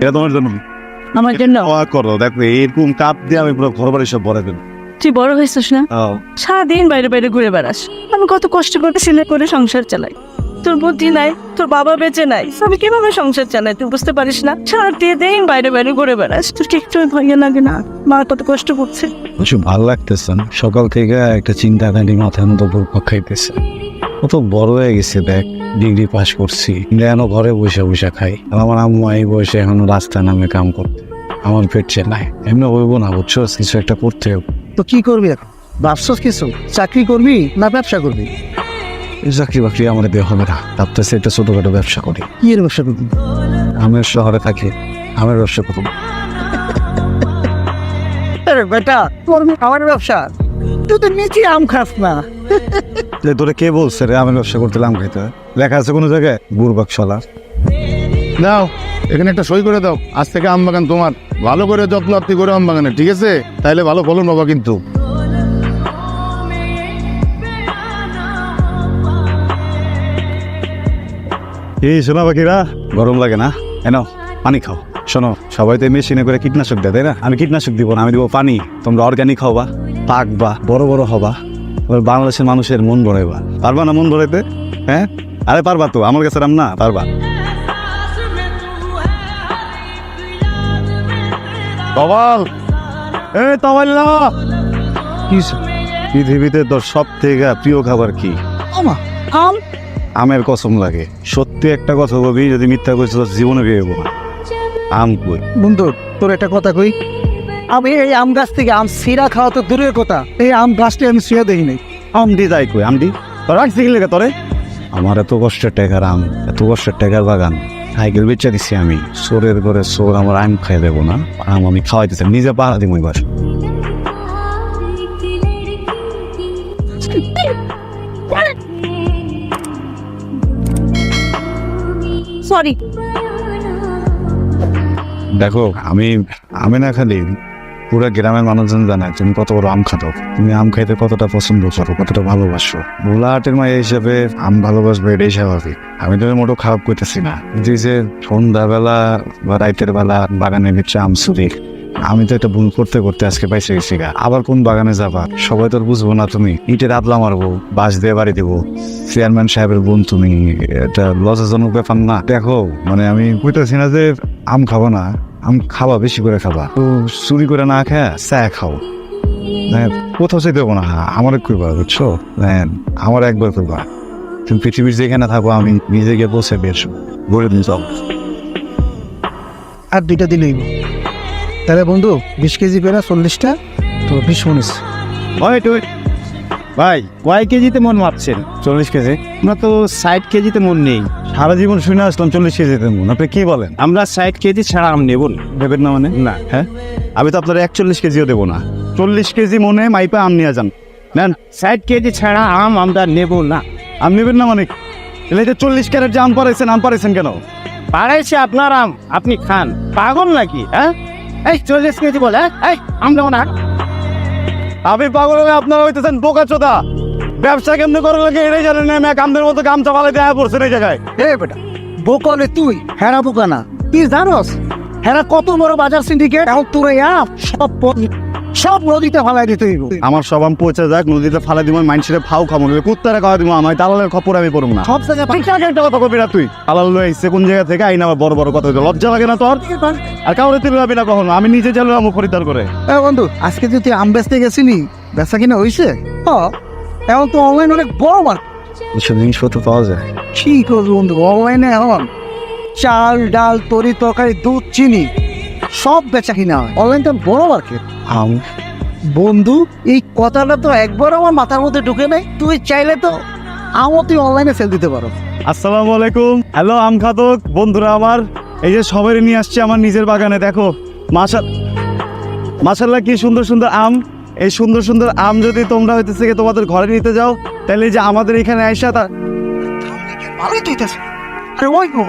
এটা তোমার জন্য। আমার জন্য করো, দেখো এরকম কাপ দিয়ে আমি পুরো ঘর বাড়ি সব ভরে দেবো। তুই বড় হয়েছিস না, সারাদিন বাইরে বাইরে ঘুরে বেড়াস। আমি কত কষ্ট করে সিলাই করে সংসার চালাই, তোর বুদ্ধি নাই, তোর বাবা বেঁচে নাই, আমি কিভাবে সংসার চালাই তুই বুঝতে পারিস না? সারাদিন বাইরে বাইরে ঘুরে বেড়াস, তোর কি একটু ভয় লাগে না? মা কত কষ্ট করছে। কিছু ভালো লাগতেছে না, সকাল থেকে একটা চিন্তা কানি মাথার মতো ঘুরপাক খাইতেছে। কত বড় হয়ে গেছে দেখ, ডিগ্রি পাস করছি, এখনো ঘরে বসে বসে খাই। আর আমার আম্মু এই বয়সে এখনো রাস্তায় নামে কাম করতে, আমার পেট চেনাই। এমনি হইব না, বুঝছো? কিছু একটা করতে হবে। তো কি করবি এখন? ভাবছস কিছু? চাকরি করবি না ব্যবসা করবি? চাকরি বাকরি আমার দিয়ে হবে না, ভাবতেছে একটা ছোটখাটো ব্যবসা করি। কি এর ব্যবসা করবি? আমের শহরে থাকি, আমের ব্যবসা করবো। আরে বেটা, করবি আমার ব্যবসা? তুই তো নিজে আম খাস না। তোরে কে বলছে রে আমের ব্যবসা করতে আম খাইতে? লেখা আছে কোনো জায়গায়? বুড়বাক শালা। নাও এখানে একটা সই করে দাও, আজ থেকে আম বাগান তোমার। ভালো করে যত্ন আত্মি করে আম বাগানে, ঠিক আছে? তাইলে ভালো ফলন পাবা কিন্তু। এই শোনা বাকিরা, গরম লাগে না? এনো পানি খাও। শোনো, সবাই তো মেশিনে করে কীটনাশক দেয়, তাই না? আমি কীটনাশক দিব না, আমি দিব পানি। তোমরা অর্গানিক হবা, পাকবা, বড় বড় হবা, এবার বাংলাদেশের মানুষের মন ভরাইবা। পারবা না মন ভরাইতে? হ্যাঁ, আরে পারবা তো, আমার কাছে রাম না, পারবা। তমাল, তমাল না, পৃথিবীতে তোর সব থেকে প্রিয় খাবার কি? আম। আমের কসম লাগে, সত্যি একটা কথা বলবি, যদি মিথ্যা কইস তোর জীবনে বিয়ে হবো না। আম কই? বন্ধু, তোর একটা কথা কই, আমি এই আম গাছ থেকে আম সিরা খাওয়া তো দূরের কথা, এই আম গাছটা আমি শুয়ে দেখি নাই। আমডি যাই কই? আমডি রাখছি কি লেগে তোরে? আমার এত কষ্টের টাকার আম, এত কষ্টের টাকার বাগান, সাইকেল বেচা দিছি আমি। সোরের ঘরে সোর আমার আম খাই দেবো না? আম আমি খাওয়াইতেছি, নিজে পাহারা দিব এবার। সরি। দেখো, আমি না খালি পুরো গ্রামের মানুষজন জানে তুমি কত বড় আম খাতো, তুমি আম খাইতে কতটা পছন্দ করো, কতটা ভালোবাসো। ভোলাহাটের মায়ের হিসাবে আম ভালোবাসবে, এটাই স্বাভাবিক। আমি তো মোটো খারাপ করতেছি না। যে সন্ধ্যাবেলা বা রাইতের বেলা বাগানে ভিতরে আম চুরি, আমি তো এটা ভুল করতে করতে আজকে পাইছে গেছি গা। আবার কোন বাগানে যাবা? সবাই তোর বুঝবো না। তুমি ইটের আদলা মারবো, বাঁশ দিয়ে বাড়ি দেবো, চেয়ারম্যান সাহেবের বোন তুমি, এটা লজ্জাজনক ব্যাপার না? দেখো, মানে আমি কইতেছি না যে আম খাবো না, আম খাবা, বেশি করে খাবা। তো চুরি করে না খায় চা খাও, কোথাও চাই দেবো না। আমার করবা, বুঝছো? আমার একবার করবা। তুমি পৃথিবীর যেখানে থাকো, আমি নিজে গিয়ে বসে বেশ গড়ে দিন সব। আর দুইটা দিলেই তাহলে বন্ধু 20 কেজি করে 40টা, তো 20 মনিস। ভাই, কয় কেজিতে মন মাপছেন? 40 কেজি? আমরা তো 60 কেজিতে মন নেই। সারা জীবন শুনে আসলাম 40 কেজিতে মন। আপনি কি বলেন? আমরা 60 কেজি ছাড়া আম নেব না। ভেবেন না মানে? না। হ্যাঁ, আমি তো আপনার 41 কেজিও দেবো না। 40 কেজি মনে মাইপা আম নিয়ে যান। নেন, 60 কেজি ছাড়া আম আমরা নেব না। আম নেবেন না মানে? এলে যে 40 ক্যারেট যে আম পাড়াইছেন কেন? পাড়াইছে আপনার আম, আপনি খান। পাগল নাকি? হ্যাঁ, এই 40 কেজি বলে এই আম দেবো না। আপনি পাগল হয়ে আপনারা হইতেছেন বোকা চোদা। ব্যবসা কেমনে করার লাগে এটাই জানেন না। আমি কামদের মতো গামছা ফালাই দেয়া পড়ছেন এই জায়গায়। এ বেটা, বোকালে তুই, হেরা বোকা না। তুই জানোস হেরা কত বড় বাজার সিন্ডিকেট? এখন তোর এই আম সব নদীতে ফালাই দিতে হইব। আমার সব আম পচে যাক, নদীতে ফালাই দিব, মানুষের ফাও খাবো, কুত্তারা খাওয়া দিব। আমার দালালের খপর আমি পড়ব না। সব জায়গায় একটা কথা কবি না তুই। দালাল লয়ে আইছে কোন জায়গা থেকে, আইন আবার বড় বড় কথা হইতো। লজ্জা লাগে না তোর? আর কাউরে তুই ভাবি না কখনো। আমি নিজে চালু আমু খরিদার করে। বন্ধু, আজকে যে তুই আম বেচতে গেছিলি, বেচা কিনা হয়েছে? এখন তো অনলাইন অনেক বড় মার্কেট, এসব জিনিসপত্র পাওয়া যায়। কি করবো বন্ধু, অনলাইনে এখন চাল ডাল তরি তরকারি দুধ চিনি সব বেচা কিনা হয়। অনলাইনটা বড় মার্কেট। আম বন্ধু, এই কথাটা তো একবার আমার মাথার মধ্যে ঢুকে নাই। তুই চাইলে তো আমও তুই অনলাইনে সেল দিতে পারো। আসসালামু আলাইকুম। হ্যালো আম খাদক বন্ধুরা আমার, এই যে সবাই নিয়ে আসছে আমার নিজের বাগানে। দেখো মাশাআল্লাহ কি সুন্দর সুন্দর আম। এই সুন্দর সুন্দর আম যদি তোমরা হইতেছে তোমাদের ঘরে নিতে যাও, তাহলে যে আমাদের এখানে আইসা তা ভালোই তো হইতেছে। আরে ওই গো,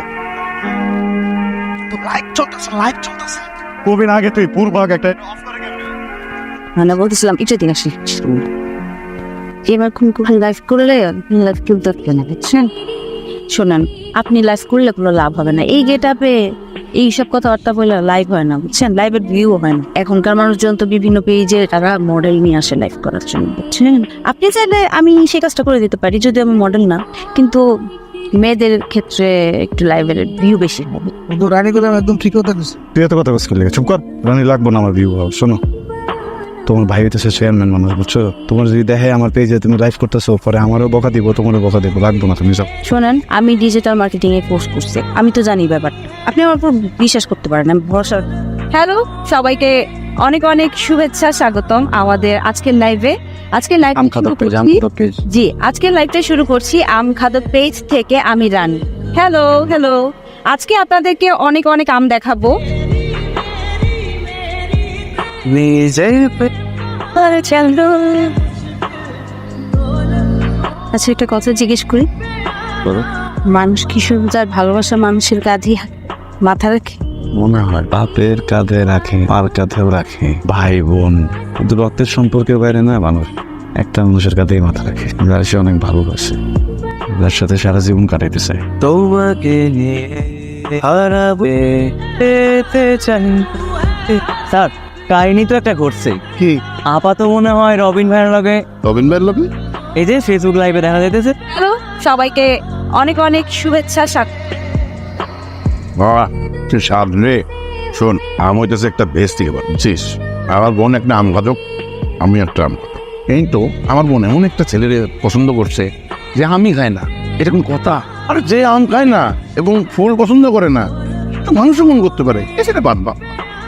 তো লাইভ চলতেছে। কবিন আগে তুই পূর্বাগ একটা মানে বলতেছিলাম এটা দিন আসি। এবার কোন লাইফ করলে লাইফ কেউ দেখবে না, বুঝছেন? শোনেন, আপনি লাইভ করলে কোনো লাভ হবে না। এই গেট আপে এইসব কথাবার্তা বলে লাইভ হয় না, বুঝছেন? লাইভের ভিউ হয় না। এখনকার মানুষজন তো বিভিন্ন পেজে তারা মডেল নিয়ে আসে লাইভ করার জন্য, বুঝছেন? আপনি চাইলে আমি সেই কাজটা করে দিতে পারি, যদি আমি মডেল না, কিন্তু মেয়েদের ক্ষেত্রে একটু লাইভের ভিউ বেশি হবে। কিন্তু রানী কথা একদম ঠিক কথা বলছে। তুই এত কথা বলছিস চুপ কর। রানী লাগবো না আমার ভিউ হওয়া। শোনো, তোমার ভাই হইতেছে চেয়ারম্যান মানুষ, বুঝছো? তোমার যদি দেখে আমার পেজে তুমি লাইভ করতেছো, পরে আমারও বকা দিব, তোমারও বকা দিব, লাগবো না, তুমি যাও। শোনেন, আমি ডিজিটাল মার্কেটিং এ কোর্স করছি, আমি তো জানি ব্যাপারটা। আপনি আমার উপর বিশ্বাস করতে পারেন, আমি ভরসা। হ্যালো, সবাইকে অনেক অনেক শুভেচ্ছা, স্বাগতম আমাদের আজকের লাইভে। আজকের লাইভ জি, আজকের লাইভটা শুরু করছি আম খাদক পেজ থেকে। আমি রানী। হ্যালো হ্যালো, আজকে আপনাদেরকে অনেক অনেক আম দেখাবো। আচ্ছা, একটা কথা জিজ্ঞেস করি, মানুষ কি শুধু তার ভালোবাসা মানুষের কাঁধে মাথা রাখে? মনে হয় বাপের কাঁধে রাখে, মার কাঁধেও রাখে, ভাই বোন, কিন্তু রক্তের সম্পর্কের বাইরে না, মানুষ একটা মানুষের কাঁধেই মাথা রাখে, যার সে অনেক ভালোবাসে, যার সাথে সারা জীবন কাটাইতে চায়। তোমাকে নিয়ে হারাবে পেতে চাই। স্যার, কাহিনী তো একটা ঘটছে। কি আপাতত মনে হয় রবিন ভাইয়ের লগে রবিন ভাইয়ের লোকে? এই যে ফেসবুক লাইভে দেখা যাইতেছে। হ্যালো, সবাইকে অনেক অনেক শুভেচ্ছা, বাবা তুই সামনে শোন, আম হইতেছে একটা বেশ থেকে বুঝছিস? আমার বোন একটা আম খাদক, আমি একটা আম খাদক। এই তো আমার বোন এমন একটা ছেলের পছন্দ করছে যে আমি খাই না, এটা কোন কথা? আরে যে আম খায় না এবং ফুল পছন্দ করে না, তো মানুষও মন করতে পারে, সেটা বাদ বা।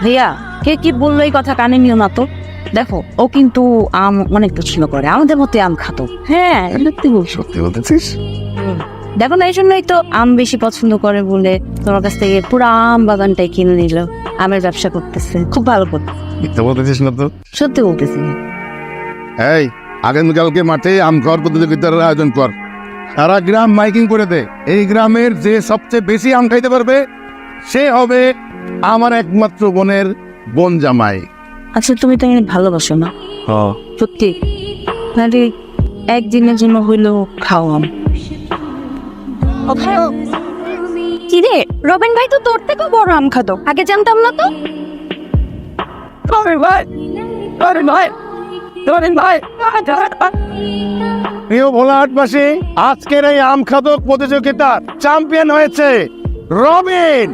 ভাইয়া, কে কি বললো এই কথা কানে নিও না তো। দেখো, ও কিন্তু আম অনেক পছন্দ করে, আমাদের মতো আম খাতো। হ্যাঁ, সত্যি বলছো। সত্যি বলতেছিস? দেখো না, এই জন্যই তো আম বেশি পছন্দ করে বলে তোমার কাছ থেকে পুরো আম বাগানটাই কিনে নিল, আমের ব্যবসা করতেছে, খুব ভালো করতে। মিথ্যা বলতেছিস না তো? সত্যি বলতেছি। এই আগামীকালকে মাঠে আম খাওয়ার প্রতিযোগিতার আয়োজন কর, সারা গ্রাম মাইকিং করে দে। এই গ্রামের যে সবচেয়ে বেশি আম খাইতে পারবে সে হবে আমার একমাত্র বোনের বোন জামাই। আচ্ছা, তুমি তো আমাকে ভালোবাসো না? সত্যি? তাহলে একদিনের জন্য হইলেও খাও আম। কিরে, রবিন ভাই তো তোর থেকেও বড় আম খাতো, আগে জানতাম না তো। প্রিয় ভোলাহাটবাসী, আজকের এই আম খাদক প্রতিযোগিতার চ্যাম্পিয়ন হয়েছে রবিন,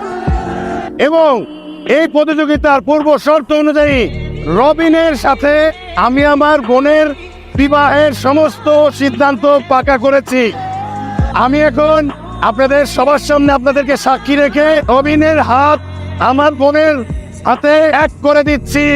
এবং এই প্রতিযোগিতার পূর্ব শর্ত অনুযায়ী রবিনের সাথে আমি আমার বোনের বিবাহের সমস্ত সিদ্ধান্ত পাকা করেছি। আমি এখন আপনাদের সবার সামনে আপনাদেরকে সাক্ষী রেখে রবিনের হাত আমার বোনের হাতে এক করে দিচ্ছি।